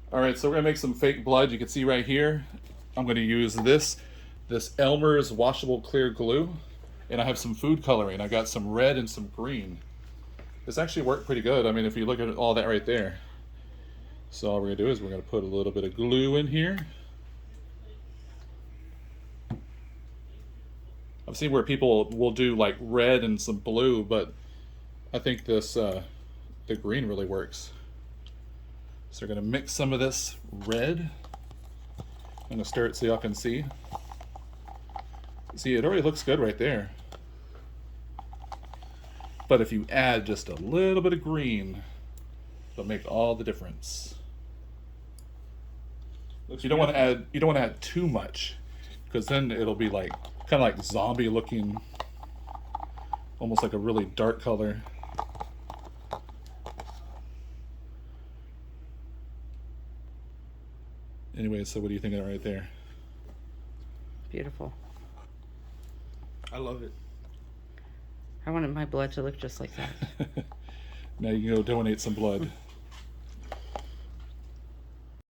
All right, so we're gonna make some fake blood. You can see right here, I'm gonna use this Elmer's washable clear glue, and I have some food coloring. I got some red and some green. This actually worked pretty good. I mean, if you look at all that right there. So all we're gonna do is we're gonna put a little bit of glue in here. I've seen where people will do like red and some blue, but I think this the green really works. So we're gonna mix some of this red. I'm gonna stir it so y'all can see. See, it already looks good right there. But if you add just a little bit of green, it'll make all the difference. You don't want to add too much, because then it'll be like kind of like zombie looking, almost like a really dark color. Anyway, so what do you think of that right there? Beautiful. I love it. I wanted my blood to look just like that. Now you can go donate some blood.